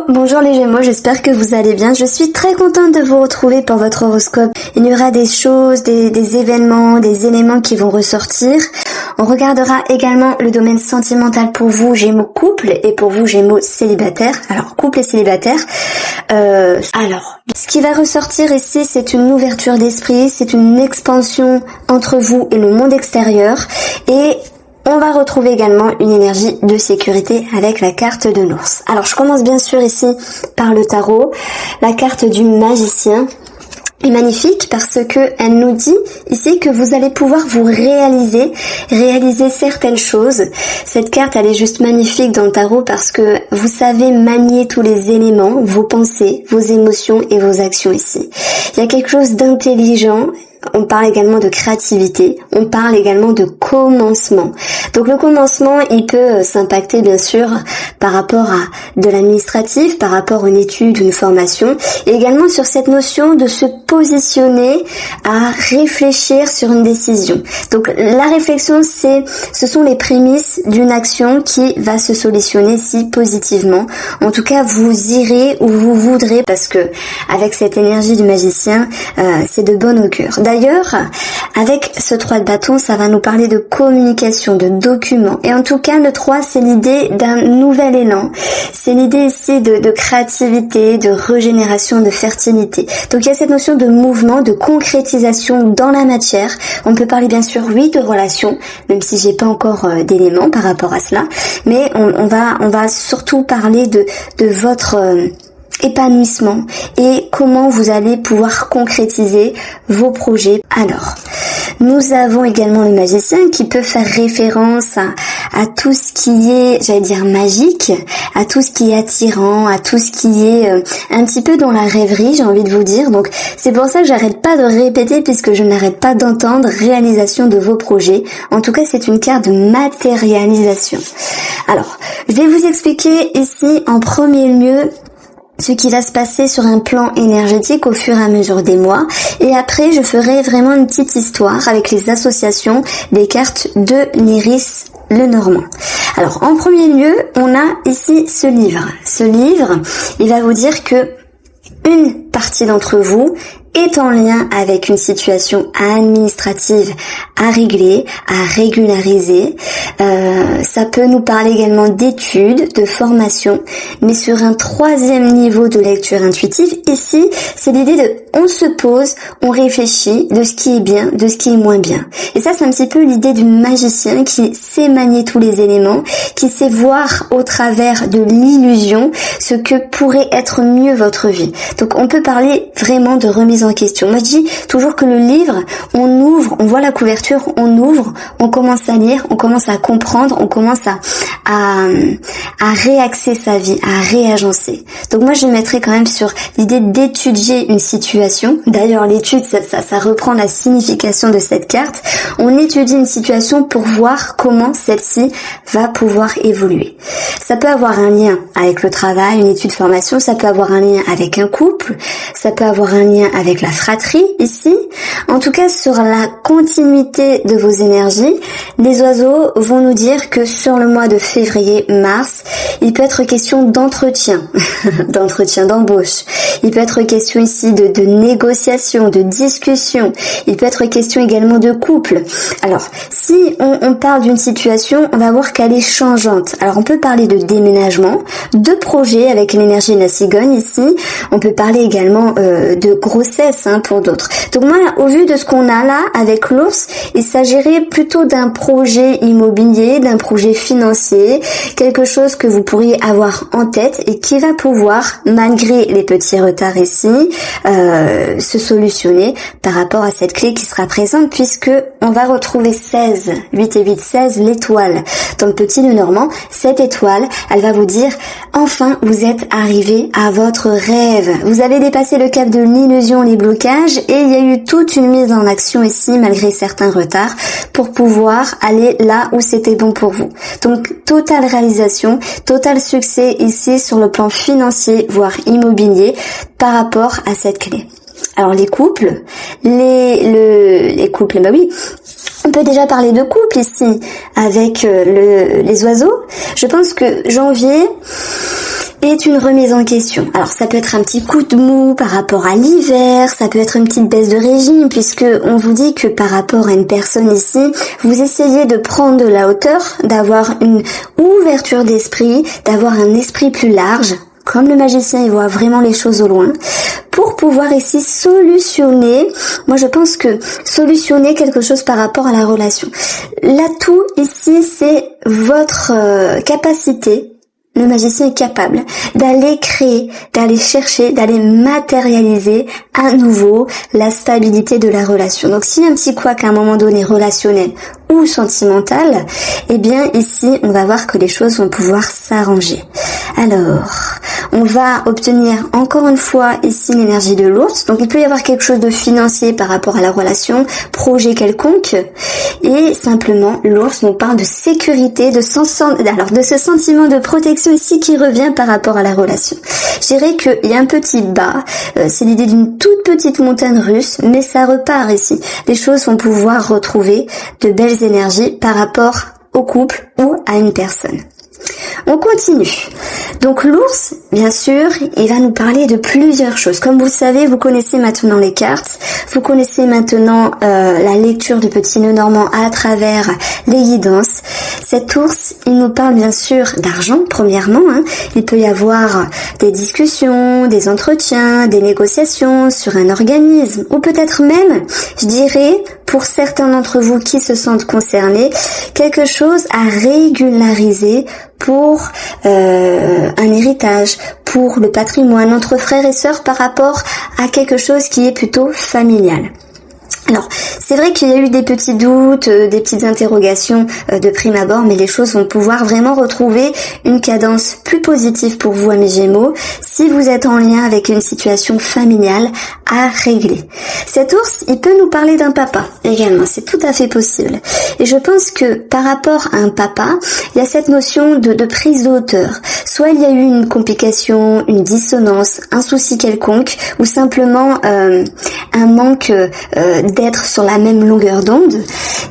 bonjour les Gémeaux, j'espère que vous allez bien. Je suis très contente de vous retrouver pour votre horoscope. Il y aura des choses, des événements, des éléments qui vont ressortir. On regardera également le domaine sentimental pour vous Gémeaux couple et pour vous Gémeaux célibataire. Alors couple et célibataire. Ce qui va ressortir ici, c'est une ouverture d'esprit, c'est une expansion entre vous et le monde extérieur et on va retrouver également une énergie de sécurité avec la carte de l'ours. Alors je commence bien sûr ici par le tarot. La carte du magicien est magnifique parce que elle nous dit ici que vous allez pouvoir vous réaliser certaines choses. Cette carte elle est juste magnifique dans le tarot parce que vous savez manier tous les éléments, vos pensées, vos émotions et vos actions ici. Il y a quelque chose d'intelligent. On parle également de créativité, on parle également de commencement. Donc le commencement, il peut s'impacter bien sûr par rapport à de l'administratif, par rapport à une étude, une formation, et également sur cette notion de se positionner à réfléchir sur une décision. Donc la réflexion, ce sont les prémices d'une action qui va se solutionner si positivement. En tout cas, vous irez où vous voudrez parce que avec cette énergie du magicien, c'est de bon augure. D'ailleurs, avec ce 3 de bâton, ça va nous parler de communication, de documents. Et en tout cas, le 3, c'est l'idée d'un nouvel élan. C'est l'idée ici de créativité, de régénération, de fertilité. Donc il y a cette notion de mouvement, de concrétisation dans la matière. On peut parler bien sûr, oui, de relations, même si j'ai pas encore d'éléments par rapport à cela. Mais on va surtout parler de votre épanouissement et comment vous allez pouvoir concrétiser vos projets. Alors, nous avons également le magicien qui peut faire référence à tout ce qui est, j'allais dire magique, à tout ce qui est attirant, à tout ce qui est un petit peu dans la rêverie, j'ai envie de vous dire. Donc, c'est pour ça que j'arrête pas de répéter puisque je n'arrête pas d'entendre réalisation de vos projets. En tout cas, c'est une carte de matérialisation. Alors, je vais vous expliquer ici en premier lieu ce qui va se passer sur un plan énergétique au fur et à mesure des mois. Et après, je ferai vraiment une petite histoire avec les associations des cartes de Néris Lenormand. Alors, en premier lieu, on a ici ce livre. Ce livre, il va vous dire que une partie d'entre vous est en lien avec une situation administrative à régler, à régulariser. Ça peut nous parler également d'études, de formation, mais sur un 3e niveau de lecture intuitive. Ici, c'est l'idée de on se pose, on réfléchit de ce qui est bien, de ce qui est moins bien. Et ça, c'est un petit peu l'idée du magicien qui sait manier tous les éléments, qui sait voir au travers de l'illusion ce que pourrait être mieux votre vie. Donc, on peut parler vraiment de remise en question. Moi, je dis toujours que le livre, on ouvre, on voit la couverture, on ouvre, on commence à lire, on commence à comprendre, on commence à réaxer sa vie, à réagencer. Donc moi, je mettrais quand même sur l'idée d'étudier une situation. D'ailleurs, l'étude, ça reprend la signification de cette carte. On étudie une situation pour voir comment celle-ci va pouvoir évoluer. Ça peut avoir un lien avec le travail, une étude formation, ça peut avoir un lien avec un couple, ça peut avoir un lien avec la fratrie ici. En tout cas, sur la continuité de vos énergies, les oiseaux vont nous dire que sur le mois de février-mars, il peut être question d'entretien, d'entretien d'embauche. Il peut être question ici de négociation, de discussion. Il peut être question également de couple. Alors, si on parle d'une situation, on va voir qu'elle est changeante. Alors, on peut parler de déménagement, de projet avec l'énergie de la cigogne ici. On peut parler également de grossesse pour d'autres. Donc moi, au vu de ce qu'on a là avec l'ours, il s'agirait plutôt d'un projet immobilier, d'un projet financier, quelque chose que vous pourriez avoir en tête et qui va pouvoir, malgré les petits retards ici, se solutionner par rapport à cette clé qui sera présente puisque on va retrouver 16, 8 et 8, 16, l'étoile. Dans le petit Lenormand, cette étoile, elle va vous dire, enfin, vous êtes arrivé à votre rêve. Vous avez dépassé le cap de l'illusion, les blocages et il y a eu toute une mise en action ici, malgré certains retards, pour pouvoir aller là où c'était bon pour vous. Donc, totale réalisation, total succès ici sur le plan financier, voire immobilier, par rapport à cette clé. Alors les couples, les couples, bah oui, on peut déjà parler de couple ici avec les oiseaux. Je pense que janvier est une remise en question. Alors ça peut être un petit coup de mou par rapport à l'hiver, ça peut être une petite baisse de régime, puisque on vous dit que par rapport à une personne ici, vous essayez de prendre de la hauteur, d'avoir une ouverture d'esprit, d'avoir un esprit plus large, comme le magicien il voit vraiment les choses au loin, pour pouvoir ici solutionner, moi je pense que solutionner quelque chose par rapport à la relation. L'atout ici c'est votre capacité. Le magicien est capable d'aller créer, d'aller chercher, d'aller matérialiser à nouveau la stabilité de la relation. Donc s'il y a un petit couac à un moment donné relationnel ou sentimental, eh bien ici on va voir que les choses vont pouvoir s'arranger. Alors, on va obtenir encore une fois ici l'énergie de l'ours. Donc il peut y avoir quelque chose de financier par rapport à la relation, projet quelconque. Et simplement l'ours nous parle de sécurité, de ce sentiment de protection ici qui revient par rapport à la relation. Je dirais qu'il y a un petit bas, c'est l'idée d'une toute petite montagne russe, mais ça repart ici. Les choses vont pouvoir retrouver de belles énergies par rapport au couple ou à une personne. On continue. Donc l'ours, bien sûr, il va nous parler de plusieurs choses. Comme vous le savez, vous connaissez maintenant les cartes, vous connaissez maintenant la lecture du petit nœud normand à travers les guidances. Cet ours, il nous parle bien sûr d'argent, premièrement. Il peut y avoir des discussions, des entretiens, des négociations sur un organisme, ou peut-être même, je dirais, pour certains d'entre vous qui se sentent concernés, quelque chose à régulariser pour un héritage, pour le patrimoine entre frères et sœurs par rapport à quelque chose qui est plutôt familial. Alors, c'est vrai qu'il y a eu des petits doutes, des petites interrogations de prime abord, mais les choses vont pouvoir vraiment retrouver une cadence plus positive pour vous, amis Gémeaux, si vous êtes en lien avec une situation familiale à régler. Cet ours, il peut nous parler d'un papa également, c'est tout à fait possible. Et je pense que par rapport à un papa, il y a cette notion de prise de hauteur. Soit il y a eu une complication, une dissonance, un souci quelconque, ou simplement un manque d'être sur la même longueur d'onde,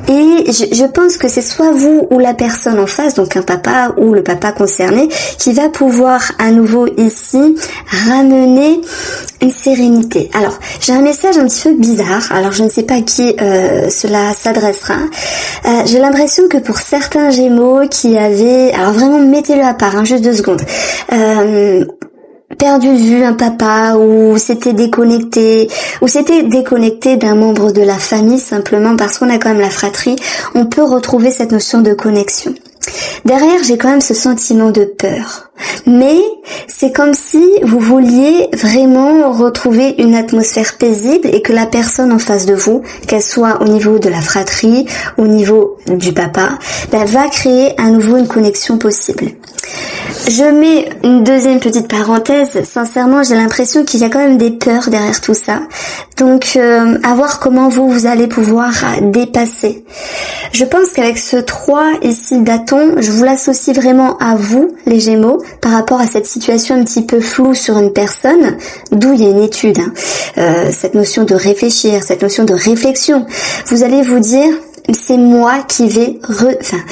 et je pense que c'est soit vous ou la personne en face, donc un papa ou le papa concerné, qui va pouvoir à nouveau ici ramener une sérénité. Alors j'ai un message un petit peu bizarre, alors je ne sais pas à qui cela s'adressera. J'ai l'impression que pour certains Gémeaux qui avaient, alors vraiment mettez-le à part, juste 2 secondes, perdu de vue un papa, ou s'était déconnecté d'un membre de la famille, simplement parce qu'on a quand même la fratrie, on peut retrouver cette notion de connexion. Derrière, j'ai quand même ce sentiment de peur. Mais c'est comme si vous vouliez vraiment retrouver une atmosphère paisible et que la personne en face de vous, qu'elle soit au niveau de la fratrie, au niveau du papa, va créer à nouveau une connexion possible. Je mets une deuxième petite parenthèse. Sincèrement, j'ai l'impression qu'il y a quand même des peurs derrière tout ça. Donc, à voir comment vous allez pouvoir dépasser. Je pense qu'avec ce 3 ici bâton, je vous l'associe vraiment à vous, les Gémeaux, par rapport à cette situation un petit peu floue sur une personne, d'où il y a une étude. Cette notion de réfléchir, cette notion de réflexion. Vous allez vous dire, c'est moi qui vais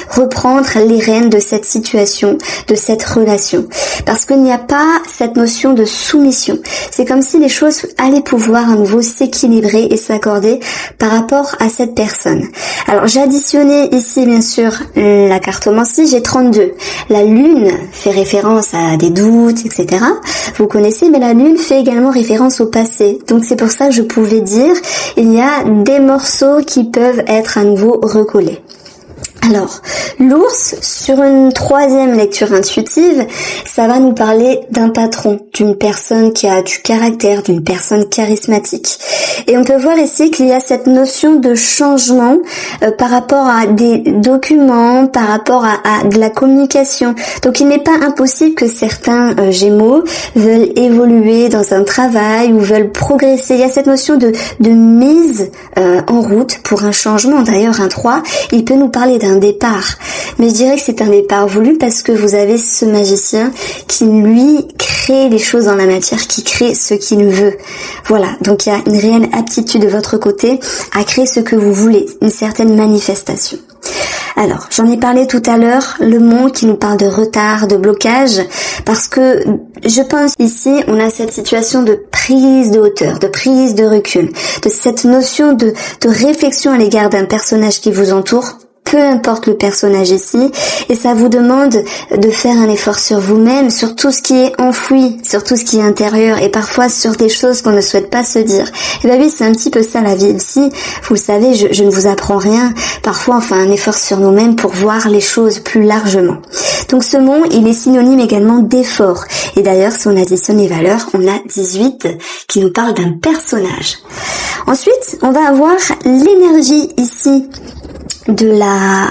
reprendre les rênes de cette situation, de cette relation. Parce qu'il n'y a pas cette notion de soumission. C'est comme si les choses allaient pouvoir à nouveau s'équilibrer et s'accorder par rapport à cette personne. Alors j'ai additionné ici bien sûr la cartomancie, j'ai 32. La lune fait référence à des doutes, etc. Vous connaissez, mais la lune fait également référence au passé. Donc c'est pour ça que je pouvais dire, il y a des morceaux qui peuvent être à nouveau recollés. Alors, l'ours, sur une 3e lecture intuitive, ça va nous parler d'un patron, d'une personne qui a du caractère, d'une personne charismatique. Et on peut voir ici qu'il y a cette notion de changement par rapport à des documents, par rapport à de la communication. Donc il n'est pas impossible que certains Gémeaux veulent évoluer dans un travail ou veulent progresser. Il y a cette notion de mise en route pour un changement. D'ailleurs, un 3, il peut nous parler d'un départ, mais je dirais que c'est un départ voulu parce que vous avez ce magicien qui lui crée les choses dans la matière, qui crée ce qu'il veut. Voilà, donc il y a une réelle aptitude de votre côté à créer ce que vous voulez, une certaine manifestation. Alors, j'en ai parlé tout à l'heure, le mot qui nous parle de retard, de blocage, parce que je pense ici, on a cette situation de prise de hauteur, de prise de recul, de cette notion de réflexion à l'égard d'un personnage qui vous entoure, peu importe le personnage ici, et ça vous demande de faire un effort sur vous-même, sur tout ce qui est enfoui, sur tout ce qui est intérieur, et parfois sur des choses qu'on ne souhaite pas se dire. Et bah oui, c'est un petit peu ça la vie ici. Vous le savez, je ne vous apprends rien. Parfois, on fait un effort sur nous-mêmes pour voir les choses plus largement. Donc ce mot, il est synonyme également d'effort. Et d'ailleurs, si on additionne les valeurs, on a 18 qui nous parlent d'un personnage. Ensuite, on va avoir l'énergie ici de la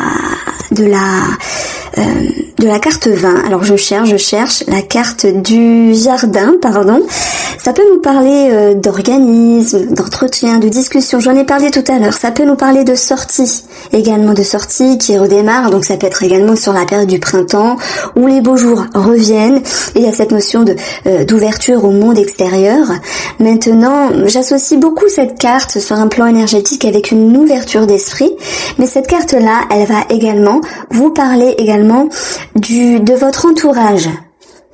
carte 20. Alors je cherche la carte du jardin, pardon. Ça peut nous parler d'organisme, d'entretien, de discussion. J'en ai parlé tout à l'heure. Ça peut nous parler de sortie, également de sortie qui redémarre. Donc ça peut être également sur la période du printemps où les beaux jours reviennent. Et il y a cette notion d'ouverture au monde extérieur. Maintenant, j'associe beaucoup cette carte sur un plan énergétique avec une ouverture d'esprit. Mais cette carte-là, elle va également vous parler également de votre entourage,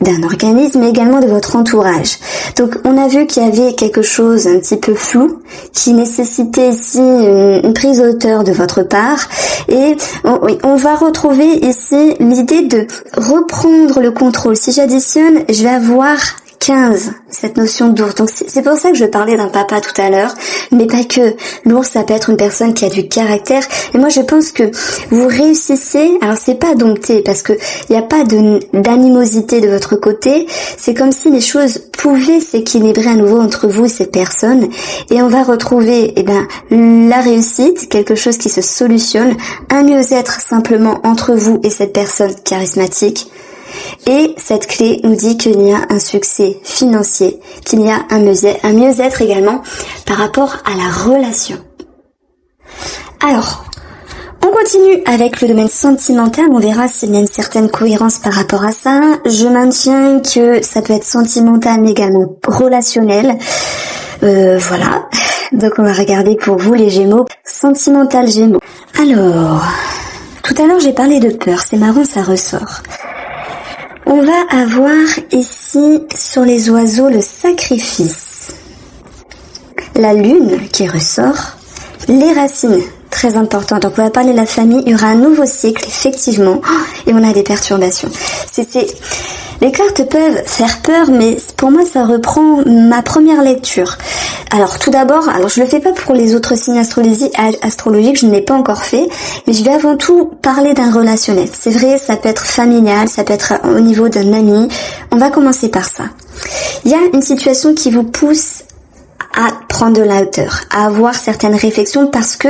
d'un organisme, mais également de votre entourage. Donc on a vu qu'il y avait quelque chose un petit peu flou qui nécessitait ici une prise de hauteur de votre part, et on va retrouver ici l'idée de reprendre le contrôle. Si j'additionne, je vais avoir 15, cette notion d'ours. Donc c'est pour ça que je parlais d'un papa tout à l'heure, mais pas que. L'ours, ça peut être une personne qui a du caractère, et moi je pense que vous réussissez. Alors c'est pas dompté, parce que il n'y a pas d'animosité de votre côté, c'est comme si les choses pouvaient s'équilibrer à nouveau entre vous et cette personne, et on va retrouver la réussite, quelque chose qui se solutionne, un mieux-être simplement entre vous et cette personne charismatique. Et cette clé nous dit qu'il y a un succès financier, qu'il y a un mieux-être également par rapport à la relation. Alors, on continue avec le domaine sentimental, on verra s'il y a une certaine cohérence par rapport à ça. Je maintiens que ça peut être sentimental mais également relationnel. Voilà, donc on va regarder pour vous les Gémeaux. Sentimental Gémeaux. Alors, tout à l'heure j'ai parlé de peur, c'est marrant, ça ressort. On va avoir ici sur les oiseaux le sacrifice, la lune qui ressort, les racines, très important. Donc on va parler de la famille, il y aura un nouveau cycle effectivement, et on a des perturbations. Les cartes peuvent faire peur, mais pour moi ça reprend ma première lecture. Alors tout d'abord, je le fais pas pour les autres signes astrologiques, je ne l'ai pas encore fait, mais je vais avant tout parler d'un relationnel. C'est vrai, ça peut être familial, ça peut être au niveau d'un ami. On va commencer par ça. Il y a une situation qui vous pousse à prendre de la hauteur, à avoir certaines réflexions, parce que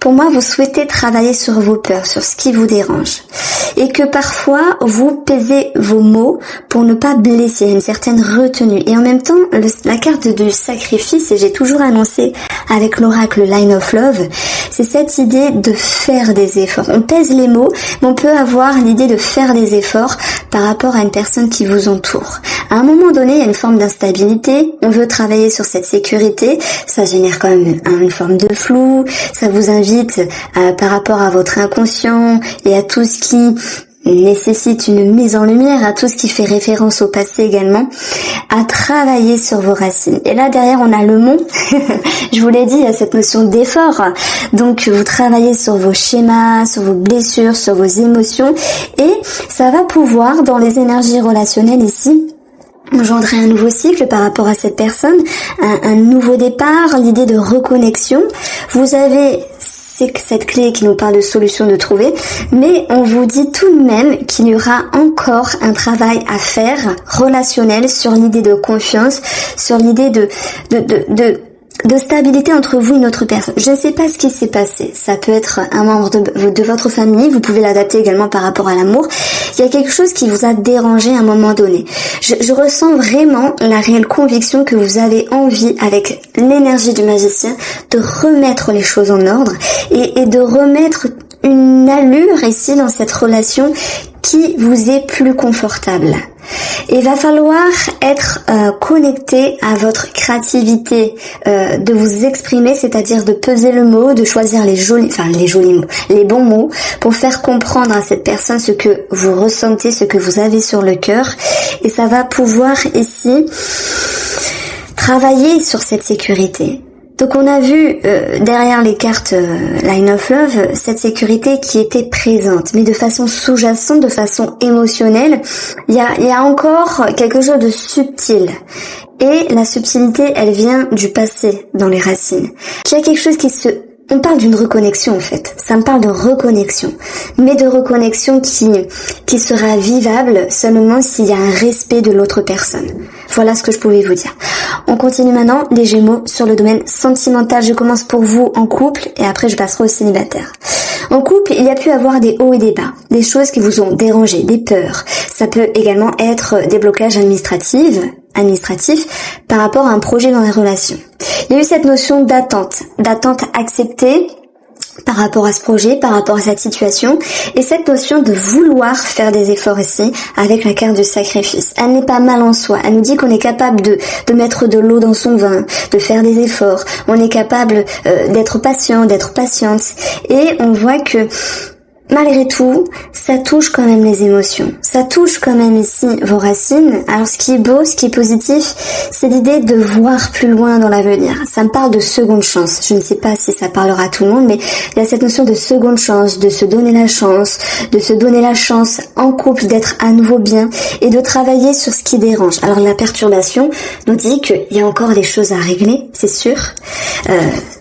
pour moi vous souhaitez travailler sur vos peurs, sur ce qui vous dérange, et que parfois vous pesez vos mots pour ne pas blesser, une certaine retenue. Et en même temps la carte du sacrifice, et j'ai toujours annoncé avec l'oracle Line of Love, c'est cette idée de faire des efforts. On pèse les mots, mais on peut avoir l'idée de faire des efforts par rapport à une personne qui vous entoure. À un moment donné, il y a une forme d'instabilité, on veut travailler sur cette sécurité, ça génère quand même une forme de flou, ça vous invite par rapport à votre inconscient et à tout ce qui nécessite une mise en lumière, à tout ce qui fait référence au passé également, à travailler sur vos racines. Et là derrière on a le mont, je vous l'ai dit, il y a cette notion d'effort, donc vous travaillez sur vos schémas, sur vos blessures, sur vos émotions, et ça va pouvoir, dans les énergies relationnelles ici, engendrer un nouveau cycle par rapport à cette personne, un nouveau départ, l'idée de reconnexion. Vous avez cette clé qui nous parle de solutions de trouver, mais on vous dit tout de même qu'il y aura encore un travail à faire relationnel sur l'idée de confiance, sur l'idée de stabilité entre vous et une autre personne. Je ne sais pas ce qui s'est passé. Ça peut être un membre de votre famille. Vous pouvez l'adapter également par rapport à l'amour. Il y a quelque chose qui vous a dérangé à un moment donné. Je ressens vraiment la réelle conviction que vous avez envie, avec l'énergie du magicien, de remettre les choses en ordre et de remettre une allure ici dans cette relation qui vous est plus confortable. Et va falloir être connecté à votre créativité, de vous exprimer, c'est-à-dire de peser le mot, de choisir les jolis mots, les bons mots, pour faire comprendre à cette personne ce que vous ressentez, ce que vous avez sur le cœur. Et ça va pouvoir ici travailler sur cette sécurité. Donc on a vu derrière les cartes Line of Love cette sécurité qui était présente, mais de façon sous-jacente, de façon émotionnelle. Il y a encore quelque chose de subtil. Et la subtilité, elle vient du passé dans les racines. Il y a quelque chose on parle d'une reconnexion en fait, ça me parle de reconnexion, mais de reconnexion qui sera vivable seulement s'il y a un respect de l'autre personne. Voilà ce que je pouvais vous dire. On continue maintenant les Gémeaux sur le domaine sentimental. Je commence pour vous en couple et après je passerai aux célibataires. En couple, il y a pu avoir des hauts et des bas, des choses qui vous ont dérangé, des peurs. Ça peut également être des blocages administratifs par rapport à un projet dans la relation. Il y a eu cette notion d'attente acceptée par rapport à ce projet, par rapport à cette situation, et cette notion de vouloir faire des efforts ici avec la carte du sacrifice. Elle n'est pas mal en soi, elle nous dit qu'on est capable de mettre de l'eau dans son vin, de faire des efforts, on est capable d'être patient, d'être patiente, et on voit que malgré tout, ça touche quand même les émotions. Ça touche quand même ici vos racines. Alors ce qui est beau, ce qui est positif, c'est l'idée de voir plus loin dans l'avenir. Ça me parle de seconde chance. Je ne sais pas si ça parlera à tout le monde, mais il y a cette notion de seconde chance, de se donner la chance en couple d'être à nouveau bien et de travailler sur ce qui dérange. Alors la perturbation nous dit qu'il y a encore des choses à régler, c'est sûr.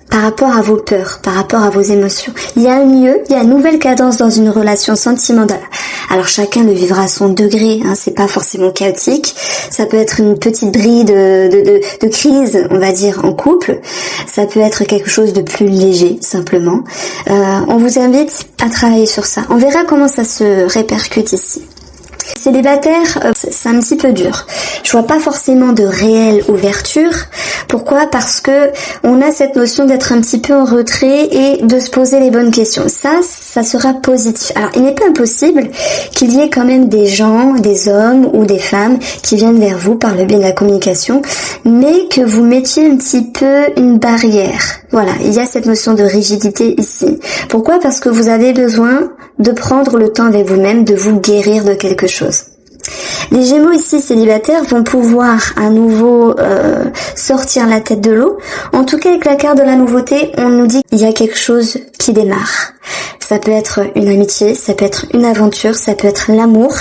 Par rapport à vos peurs, par rapport à vos émotions. Il y a un mieux, il y a une nouvelle cadence dans une relation sentimentale. Alors chacun le vivra à son degré, c'est pas forcément chaotique. Ça peut être une petite bride de crise, on va dire, en couple. Ça peut être quelque chose de plus léger, simplement. On vous invite à travailler sur ça. On verra comment ça se répercute ici. Célibataire, c'est un petit peu dur. Je vois pas forcément de réelle ouverture. Pourquoi ? Parce que on a cette notion d'être un petit peu en retrait et de se poser les bonnes questions. Ça sera positif. Alors, il n'est pas impossible qu'il y ait quand même des gens, des hommes ou des femmes qui viennent vers vous par le biais de la communication, mais que vous mettiez un petit peu une barrière. Voilà, il y a cette notion de rigidité ici. Pourquoi ? Parce que vous avez besoin de prendre le temps avec vous-même, de vous guérir de quelque chose. Les Gémeaux ici célibataires vont pouvoir à nouveau sortir la tête de l'eau. En tout cas, avec la carte de la nouveauté, on nous dit qu'il y a quelque chose qui démarre. Ça peut être une amitié, ça peut être une aventure, ça peut être l'amour.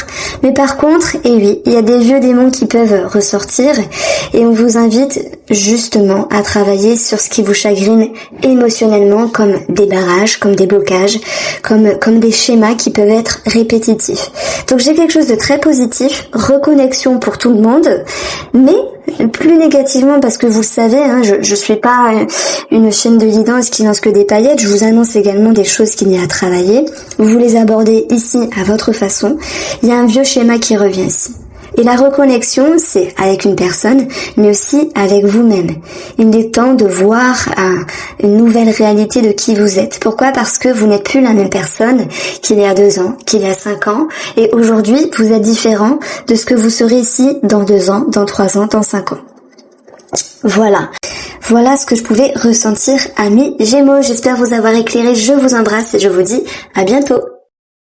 Mais par contre, et oui, il y a des vieux démons qui peuvent ressortir et on vous invite justement à travailler sur ce qui vous chagrine émotionnellement, comme des barrages, comme des blocages, comme des schémas qui peuvent être répétitifs. Donc j'ai quelque chose de très positif, reconnexion pour tout le monde, mais plus négativement parce que vous le savez, je suis pas une chaîne de guidance qui lance que des paillettes, je vous annonce également des choses qu'il y a à travailler. Vous les abordez ici à votre façon. Il y a un vieux schéma qui revient ici. Et la reconnexion, c'est avec une personne, mais aussi avec vous-même. Il est temps de voir une nouvelle réalité de qui vous êtes. Pourquoi ? Parce que vous n'êtes plus la même personne qu'il y a 2 ans, qu'il y a 5 ans. Et aujourd'hui, vous êtes différent de ce que vous serez ici dans 2 ans, dans 3 ans, dans 5 ans. Voilà ce que je pouvais ressentir, amis Gémeaux. J'espère vous avoir éclairé. Je vous embrasse et je vous dis à bientôt.